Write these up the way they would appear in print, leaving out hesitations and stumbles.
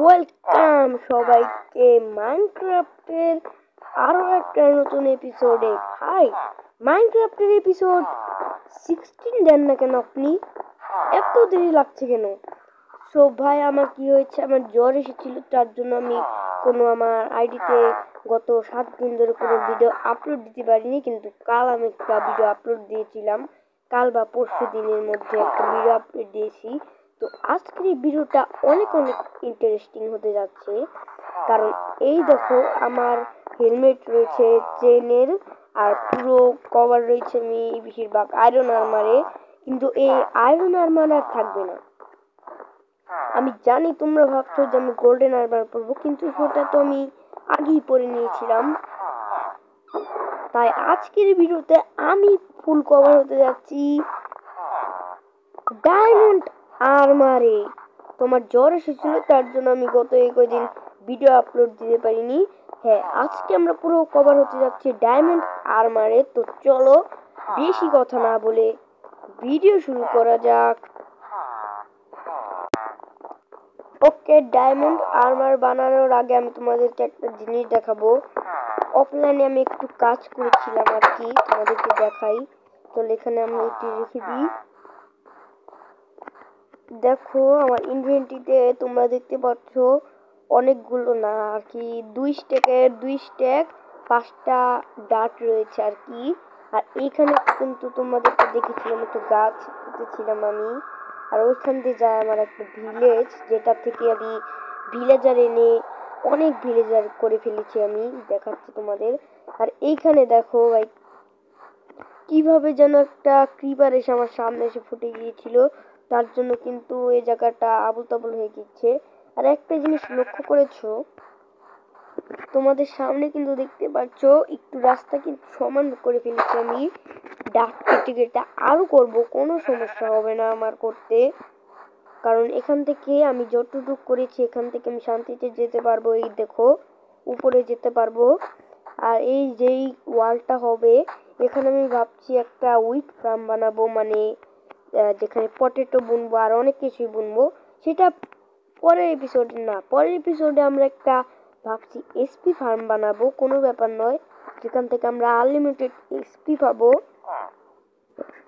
Welcome সবাইকে মাইনক্রাফটের আরো একটা নতুন এপিসোডে। হাই, মাইনক্রাফটের এপিসোড 16 দেন না কেন আপনি? এত দেরি লাগছে কেন? সো ভাই, আমার কি হয়েছে, আমার জ্বর এসেছিল, তার জন্য আমি আমার আইডিতে গত 7 দিন ধরে কোনো ভিডিও আপলোড দিতে পারিনি। কিন্তু কাল আমি একটা ভিডিও আপলোড দিয়েছিলাম, কাল বা পরশু দিনের মধ্যে একটা ভিডিও আপলোড দিয়েছি। তো আজকের এই ভিডিওটা অনেক ইন্টারেস্টিং হতে যাচ্ছে, কারণ এই দেখো আমার হেলমেট রয়েছে চেনের, আর পুরো কভার রয়েছে আমি বেশিরভাগ আয়রন আর্মারে। কিন্তু এই আয়রন আর্মার আর থাকবে না। আমি জানি তোমরা ভাবছো যে আমি গোল্ডেন আর্মার পরবো, কিন্তু সেটা তো আমি আগেই পরে নিয়েছিলাম। তাই আজকের ভিডিওতে আমি ফুল কভার হতে যাচ্ছি ডায়মন্ড আর্মারে। তোমার জ্বর এসেছিল, তার জন্য আমি গত কয়েকদিন ভিডিও আপলোড দিতে পারিনি। হ্যাঁ, আজকে আমরা পুরো কভার হতে যাচ্ছি ডায়মন্ড আর্মারে। তো চলো বেশি কথা না বলে ভিডিও শুরু করা যাক। ওকে, ডায়মন্ড আর্মার বানানোর আগে আমি তোমাদেরকে একটা জিনিস দেখাবো। অফলাইনে আমি একটু কাজ করেছিলাম আর কি, তোমাদেরকে দেখাই। তো এখানে আমি এটি রেখে দিই। দেখো আমার ইনভেন্টরিতে তোমরা দেখতে পাচ্ছ অনেকগুলো না আর কি, 2 স্ট্যাক 5টা ডাট রয়েছে আর কি। আর এইখানে কিন্তু তোমাদেরকে দেখেছিলাম একটু গাছ পুঁতেছিলাম আমি। আর ওইখান দিয়ে যায় আমার একটা ভিলেজ, যেটা থেকে আমি ভিলেজার এনে অনেক ভিলেজার করে ফেলেছি আমি, দেখাচ্ছি তোমাদের। আর এইখানে দেখো ভাই, কিভাবে যেন একটা ক্রিপার এসে আমার সামনে এসে ফুটে গিয়েছিল, তার জন্য কিন্তু এই জায়গাটা আবুল তাবুল হয়ে গিয়েছে। আর একটা জিনিস লক্ষ্য করেছো, তোমাদের সামনে কিন্তু দেখতে পাচ্ছ একটু রাস্তা কিন্তু সমান করে ফেলেছি আমি। ডাক কেটে কেটে আরো করবো, কোনো সমস্যা হবে না আমার করতে, কারণ এখান থেকে আমি যতটুকু করেছি এখান থেকে আমি শান্তিতে যেতে পারবো। এই দেখো উপরে যেতে পারবো। আর এই যেই ওয়ালটা হবে, এখানে আমি ভাবছি একটা উইট ফার্ম বানাবো, মানে যেখানে পটেটো বুনবো আর অনেক কিছুই বুনবো। সেটা পরের এপিসোডে আমরা একটা ভাবছি এসপি ফার্ম বানাবো, কোনো ব্যাপার নয়, যেখান থেকে আমরা আনলিমিটেড এসপি পাবো।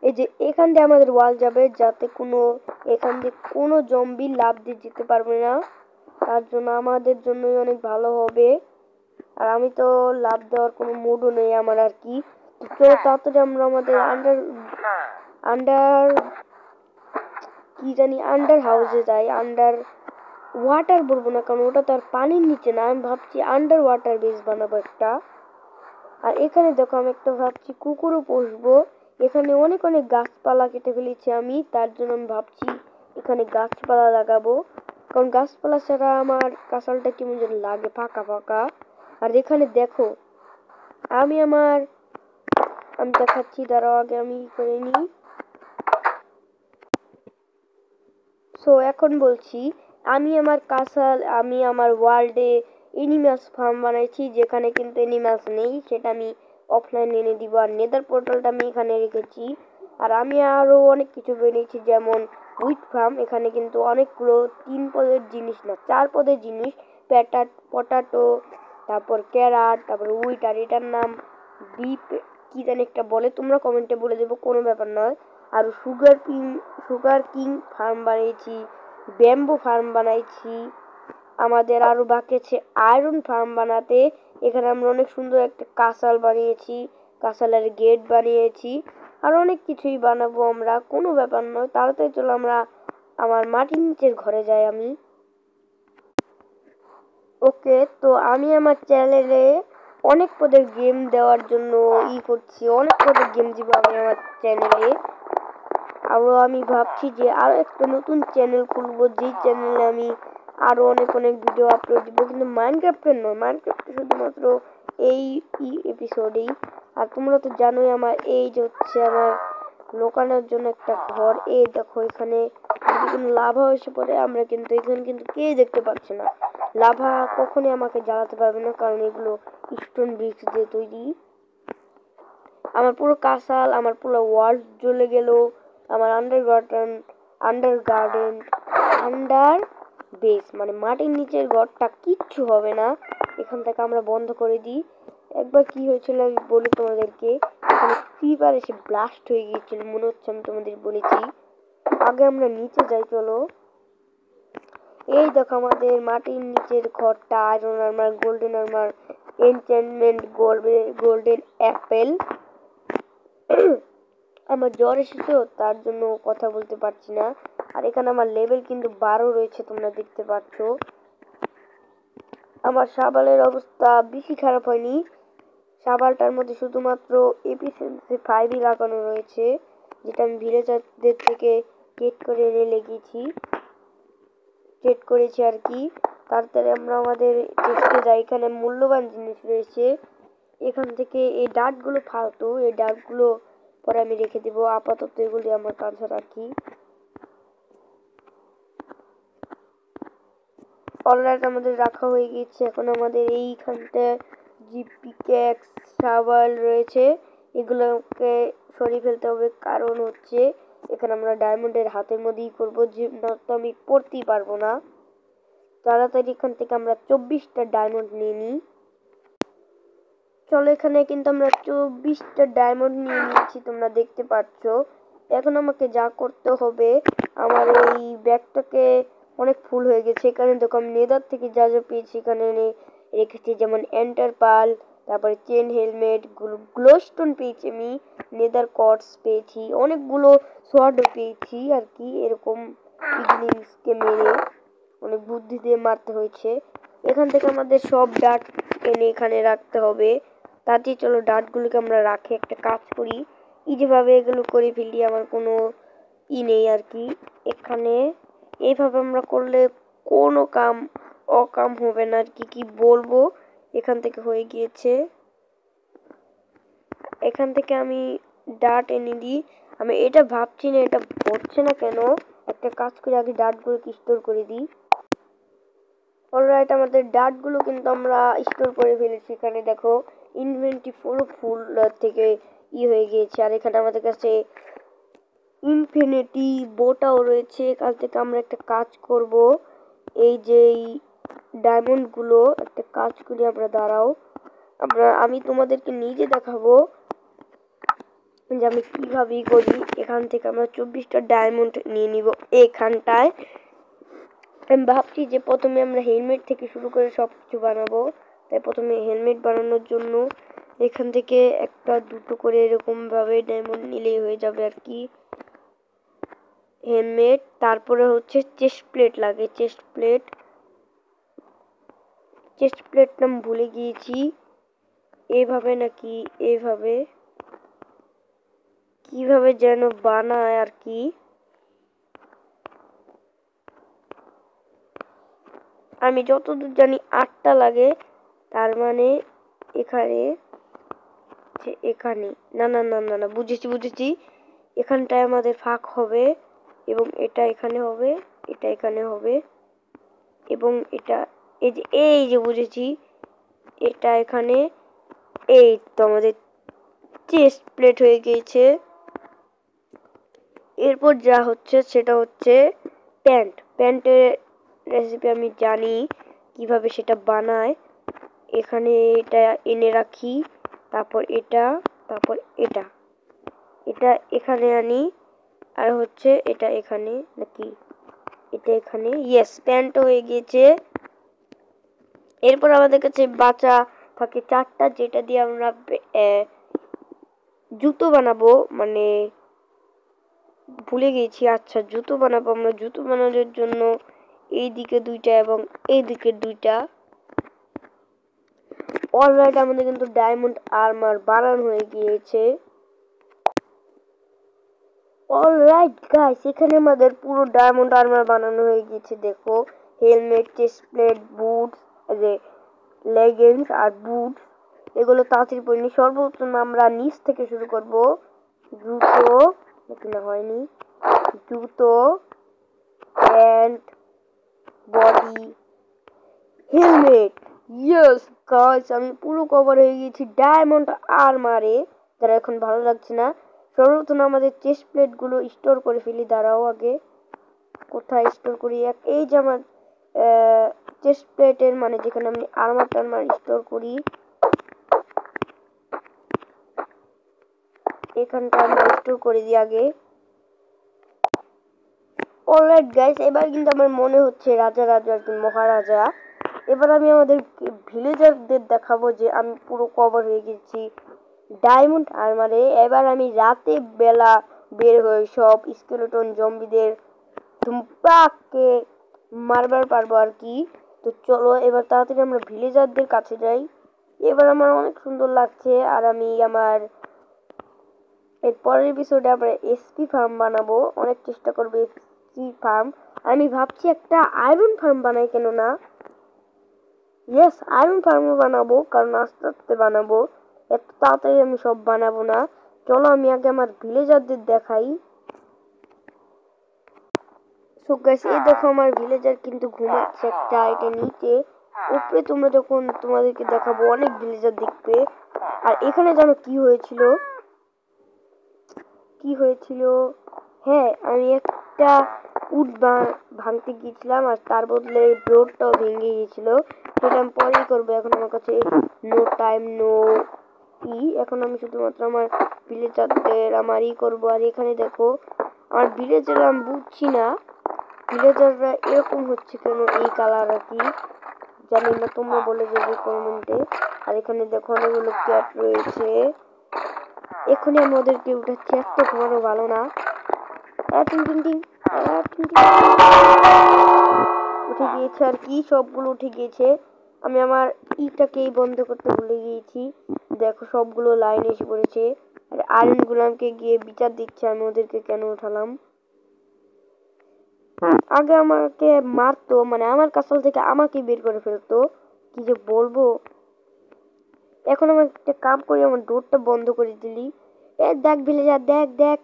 এই যে এখান দিয়ে আমাদের ওয়াল যাবে, যাতে এখান দিয়ে কোনো জম্বি লাফ দিয়ে যেতে পারবে না, তার জন্য আমাদের জন্যই অনেক ভালো হবে। আর আমি তো লাভ দেওয়ার কোনো মুডও নেই আমার আর কি। তো তাড়াতাড়ি আমরা আমাদের আন্ডার হাউসে যাই। আন্ডার ওয়াটার বলবো না, কারণ ওটা তো আর পানির নিচে না, আমি ভাবছি আন্ডার ওয়াটার বেস বানাবো একটা। আর এখানে দেখো আমি একটা ভাবছি কুকুরও পুষবো। এখানে অনেক গাছপালা কেটে ফেলেছি আমি, তার জন্য আমি ভাবছি এখানে গাছপালা লাগাবো, কারণ গাছপালা ছাড়া আমার কাঁচালটা কেমন যেন লাগে, ফাঁকা ফাঁকা। আর এখানে দেখো আমি দেখাচ্ছি, দাঁড়াও আগে আমি করে নিই। সো এখন বলছি, আমি আমার ওয়ার্ল্ডে এনিম্যালস ফার্ম বানাইছি, যেখানে কিন্তু এনিম্যালস নেই, সেটা আমি অফলাইনে এনে দিব। আর নেদার পোর্টালটা আমি এখানে রেখেছি। আর আমি আরও অনেক কিছু বানিয়েছি, যেমন উইট ফার্ম। এখানে কিন্তু অনেকগুলো 3 পদের জিনিস না 4 পদের জিনিস, পটাটো, তারপর ক্যারাট, তারপর উইট, আর এটার নাম বিপ কি জানি একটা বলে, তোমরা কমেন্টে বলে দেবো, কোনো ব্যাপার নয়। আর সুগার কিং ফার্ম বানিয়েছি, ব্যাম্বু ফার্ম বানাইছি। আমাদের আরো বাকি আছে আয়রন ফার্ম বানাতে। এখানে আমরা অনেক সুন্দর একটা কাঁচাল বানিয়েছি, কাঁচালের গেট বানিয়েছি, আর অনেক কিছুই বানাবো আমরা, কোনো ব্যাপার নয়। তাড়াতাড়ি চলো আমরা আমার মাটির নিচের ঘরে যাই আমি। ওকে, তো আমি আমার চ্যানেলে অনেক পদের গেম দেওয়ার জন্য করছি, অনেক পদের গেম দিব আমি আমার চ্যানেলে। আরও আমি ভাবছি যে আরও একটা নতুন চ্যানেল খুলবো, যেই চ্যানেলে আমি আরও অনেক ভিডিও আপলোড দিব, কিন্তু মাইনক্রাফটের নয়, মাইনক্রাফটে শুধুমাত্র এই এপিসোডেই। আর তোমরা তো জানোই আমার এই যে হচ্ছে আমার লোকানোর জন্য একটা ঘর। এই দেখো এখানে যদি কোনো লাভা এসে পড়ে, আমরা কিন্তু এখানে কিন্তু কেউ দেখতে পাচ্ছে না, লাভা কখনই আমাকে জ্বালাতে পারবে না, কারণ এগুলো স্টোন ব্রিক্স দিয়ে তৈরি। আমার পুরো কাঁচাল, আমার পুরো ওয়ার্ল্ড জ্বলে গেল, আমার আন্ডার বেস মানে মাটির নিচের ঘরটা কিচ্ছু হবে না। এখান থেকে আমরা বন্ধ করে দিই। একবার কি হয়েছিল আমি বলি তোমাদেরকে, এখানে ক্রিপার এসে ব্লাস্ট হয়ে গিয়েছিল, মনে হচ্ছে আমি তোমাদের বলেছি। আগে আমরা নিচে যাই চলো। এই দেখো আমাদের মাটির নিচের ঘরটা, iron armour, golden armour, enchantment, golden Apple. আমার জ্বর এসেছে তার জন্য কথা বলতে পারছি না। আর এখানে আমার লেভেল কিন্তু 12 রয়েছে, তোমরা দেখতে পাচ্ছ। আমার সাবালের অবস্থা বেশি খারাপ হয়নি। সাবালটার মধ্যে শুধুমাত্র এফিসিয়েন্সি 5ই লাগানো রয়েছে, যেটা আমি ভিলেজারদের থেকে ট্রেড করে এনে লেগেছি, ট্রেড করেছি আর কি। তাড়াতাড়ি আমরা আমাদের চেষ্টা যাই। এখানে মূল্যবান জিনিস রয়েছে। এখান থেকে এই ডার্টগুলো ফালতু, এই ডার্টগুলো পরে আমি রেখে দেবো। আপাতত এগুলি আমার কাছে রাখি। অলরাইট আমাদের রাখা হয়ে গেছে। এখন আমাদের এইখানটা পিক্যাক্স, শাওয়াল রয়েছে, এগুলোকে সরিয়ে ফেলতে হবে। কারণ হচ্ছে এখানে আমরা ডায়মন্ডের হাতের মধ্যেই করবো, যে না তো আমি করতেই পারবো না। তাড়াতাড়ি এখান থেকে আমরা 24টা ডায়মন্ড নিয়ে নিই। চলো, এখানে কিন্তু আমরা 24টা ডায়মন্ড নিয়ে নিয়েছি, তোমরা দেখতে পাচ্ছ। এখন আমাকে যা করতে হবে, আমার এই ব্যাগটাকে অনেক ফুল হয়ে গেছে। এখানে দেখো আমি নেদার থেকে যা যা পেয়েছি এখানে রেখেছি, যেমন এন্টার পাল, তারপরে চেন হেলমেট, গ্লোস্টোন পেয়েছি আমি, নেদার কর্ডস পেয়েছি, অনেকগুলো সোয়ার্ডও পেয়েছি আর কি। এরকম পিগলিংসকে মেরে অনেক বুদ্ধি দিয়ে মারতে হয়েছে। এখান থেকে আমাদের সব ডার্ট এনে এখানে রাখতে হবে। তাতেই চলো ডার্টগুলোকে আমরা রাখি, একটা কাজ করি, যেভাবে এগুলো করে ফেলি, আমার কোনো নেই আর কি। এখানে এইভাবে আমরা করলে কোনো অকাম হবে না আর কি। কি বলবো, এখান থেকে হয়ে গিয়েছে। এখান থেকে আমি ডার্ট এনে দিই। আমি এটা ভাবছি না এটা হচ্ছে না কেন। একটা কাজ করে আগে ডার্টগুলোকে স্টোর করে দিই। অলরাইট, আমাদের ডার্টগুলো কিন্তু আমরা স্টোর করে ফেলেছি। এখানে দেখো ইনভেন্টরি পুরো ফুল থেকে হয়ে গিয়েছে। আর এখানে আমাদের কাছে ইনফিনিটি বোটাও রয়েছে। এখান থেকে আমরা একটা কাজ করব, এই যে ডায়মন্ডগুলো একটা কাজ করি আমরা, দাঁড়াও, আমি তোমাদেরকে নিজে দেখাবো যে আমি কীভাবেই করি। এখান থেকে আমরা 24টা ডায়মন্ড নিয়ে নিব এখানটায়। আমি ভাবছি যে প্রথমে আমরা হেলমেট থেকে শুরু করে সব কিছু বানাবো, তাই প্রথমে হেলমেট বানানোর জন্য এখান থেকে একটা দুটো করে এরকমভাবে ডায়মন্ড নিলেই হয়ে যাবে আর কি। হেলমেট, তারপরে হচ্ছে চেস্ট প্লেট লাগে, চেস্ট প্লেট নাম ভুলে গিয়েছি। এইভাবে নাকি এইভাবে কিভাবে যেন বানায় আর কি। আমি যতদূর জানি 8টা লাগে, তার মানে এখানে না না না না না বুঝেছি। এখানটায় আমাদের ফাঁক হবে এবং এটা এখানে হবে, এটা এখানে হবে এবং এটা এই যে বুঝেছি, এটা এখানে। এই তো আমাদের চেস্ট প্লেট হয়ে গিয়েছে। এরপর যা হচ্ছে সেটা হচ্ছে প্যান্টের রেসিপি আমি জানি কিভাবে সেটা বানায়। এখানে এটা এনে রাখি, তারপর এটা এখানে আনি, আর হচ্ছে এটা এখানে নাকি এটা এখানে। ইয়েস, প্যান্টও হয়ে গিয়েছে। এরপর আমাদের কাছে বাঁচা থাকে 4টা, যেটা দিয়ে আমরা জুতো বানাবো, মানে ভুলে গেছি। আচ্ছা, জুতো বানাবো আমরা। জুতো বানানোর জন্য এই দিকে 2টা এবং এই দিকে 2টা। অলরাইট, আমাদের কিন্তু ডায়মন্ড আর্মার বানানো হয়ে গিয়েছে। অলরাইট গাইস, এখানে আমাদের পুরো ডায়মন্ড আর্মার বানানো হয়ে গিয়েছে। দেখো, helmet, chest plate, boots, leggings আর বুটস, এগুলো তাড়াতাড়ি পরিনি। সর্বপ্রথম আমরা নিচ থেকে শুরু করব। জুতো নাকি না হয়নি, জুতো, pant, body, helmet. Yes guys, আমি পুরো কভার হয়ে গেছি ডায়মন্ড আর্মারে। তারা এখন ভালো লাগছে না। সর্বপ্রথম আমাদের চেস্ট প্লেটগুলো স্টোর করে ফেলি। দাঁড়াও, আগে কোথায় স্টোর করি, এই যে আমার চেস্ট প্লেটের মানে যেখানে আমি আর্মার টার্মার স্টোর করি, এখানটা আমরা স্টোর করে দিই আগে। অলরাইট গাইস, এবার কিন্তু আমার মনে হচ্ছে রাজা মহারাজা। এবার আমি আমাদের ভিলেজারদের দেখাবো যে আমি পুরো কভার হয়ে গেছি ডায়মন্ড আর্মারে। এবার আমি রাতে বেলা বের হয়ে সব স্কেলেটন জম্বিদের ধুমপাককে মারবার পারবো আর কি। তো চলো এবার তাড়াতাড়ি আমরা ভিলেজারদের কাছে যাই। এবার আমার অনেক সুন্দর লাগছে। আর আমি আমার এর পরের এপিসোডে আমরা এসপি ফার্ম বানাবো, অনেক চেষ্টা করবো এসপি ফার্ম। আমি ভাবছি একটা আয়রন ফার্ম বানাই, কেন না? ইয়েস, আয়রন ফার্মও বানাবো, কারণ আস্তে আস্তে বানাবো, এত তাড়াতাড়ি আমি সব বানাবো না। চলো আমি আগে আমার ভিলেজারদের দেখাই। সো গাইস, এই দেখো আমার ভিলেজার কিন্তু ঘুমাচ্ছে একটা, এটা নিচে। উপরে তোমরা যখন তোমাদেরকে দেখাবো অনেক ভিলেজার দেখবে। আর এখানে জানো কি হয়েছিল? হ্যাঁ, আমি একটা উড ভাঙতে গিয়েছিলাম আর তার বদলে ডোরটাও ভেঙে গিয়েছিল। সেটা আমি পরেই করবো, এখন আমার কাছে নো টাইম নো এখন আমি শুধুমাত্র আমার ভিলেজারদের আমারই করবো। আর এখানে দেখো আমার ভিলেজার, আমি বুঝছি না ভিলেজাররা এরকম হচ্ছে কেন, এই কালার আর কি জানি না, তোমরা বলে দেবে কমেন্টে। আর এখানে দেখো অনেকগুলো ক্যাট রয়েছে, এখনই আমি ওদেরকে উঠাচ্ছি, এত ঘুমানো ভালো না। উঠে গিয়েছে আর কি, সবগুলো উঠে গিয়েছে। আমি আমার ইটাকেই বন্ধ করতে ভুলে গিয়েছি, দেখো সবগুলো লাইন এসে পড়েছে। আর আয়রন গুলামকে গিয়ে বিচার দিচ্ছে আমি ওদেরকে কেন উঠালাম। আগে আমাকে মারতো, মানে আমার কাছাল থেকে আমাকে বের করে ফেলতো, কি যে বলবো। এখন আমার একটা কাম করি, আমার ডোরটা বন্ধ করে দিলি। দেখ ভিলেজার, দেখ দেখ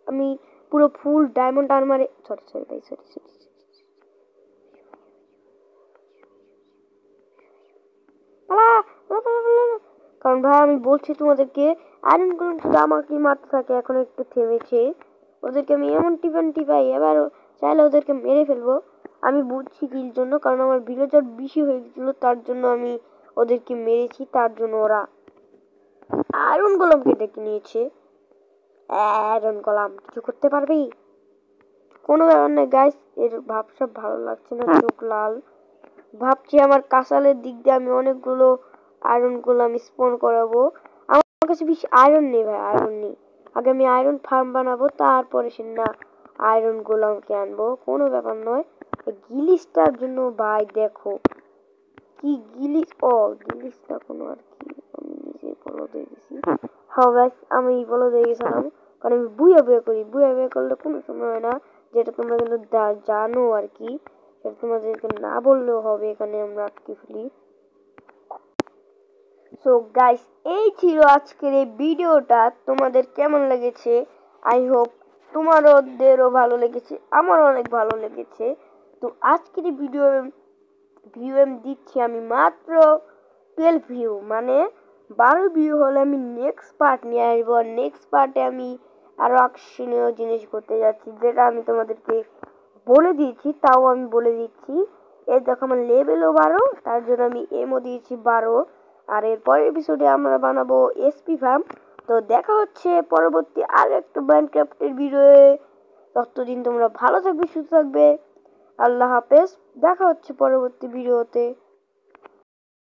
আমি পুরো ফুল ডায়মন্ড আর্মারে, সরি কারণ ভাই আমি বলছি তোমাদেরকে আয়রন গুলো শুধু আমাকে মারতে থাকে, এখন একটু থেমেছে। ওদেরকে আমি এমন টিপাই, এবার চাইলে ওদেরকে মেরে ফেলবো। আমি বুঝছি কির জন্য, কারণ আমার ভিলেজার বেশি হয়ে গেছিল, তার জন্য আমি ওদেরকে মেরেছি, তার জন্য ওরা আয়রন গোলামকে ডেকে নিয়েছে। আয়রন গোলাম কিছু করতে পারবি? কোনো ব্যাপার নয় গাইস, এর ভাবসাব ভালো লাগছে না, চোখ লাল। ভাবছি আমার কাঁসালের দিক দিয়ে আমি অনেকগুলো আয়রন গোলাম স্পন করাবো। আমার কাছে বেশি আয়রন নেই ভাই, আয়রন নেই। আগে আমি আয়রন ফার্ম বানাবো, তারপরে সে না আয়রন গোলামকে আনবো, কোনো ব্যাপার নয়। গিলিসটার জন্য ভাই দেখো কি গিলিস, গিলিসটা কোনো আর কি, আমি নিজে বলদ হয়ে গেছি। হ্যাঁ গাইস, আমি বলদ হয়ে গেছিলাম, কারণ আমি বুয়া করলে কোনো সময় হয় না, যেটা তোমরা কিন্তু জানো আর কি, সেটা তোমাদেরকে না বললেও হবে, এখানে আমরা আটকে ফেলি। সো গাইস, এই ছিল আজকের এই ভিডিওটা। তোমাদের কেমন লেগেছে? আই হোপ তোমাদেরও ভালো লেগেছে, আমারও অনেক ভালো লেগেছে। তো আজকের এই ভিউ আমি দিচ্ছি আমি মাত্র 12 ভিউ, মানে 12 ভিউ হলে আমি নেক্সট পার্ট নিয়ে আসবো। আর নেক্সট পার্টে আমি আরও আকর্ষণীয় জিনিস করতে যাচ্ছি, যেটা আমি তোমাদেরকে বলে দিয়েছি, তাও আমি বলে দিচ্ছি। এর দেখো আমার লেভেলও 12, তার জন্য আমি এমও দিয়েছি 12। আর এর পরের এপিসোডে আমরা বানাবো এসপি ফার্ম। তো দেখা হচ্ছে পরবর্তী আর একটা মাইনক্রাফটের ভিডিওয়ে। ততদিন তোমরা ভালো থাকবে, সুস্থ থাকবে। আল্লাহ হাফেজ, দেখা হচ্ছে পরবর্তী ভিডিওতে।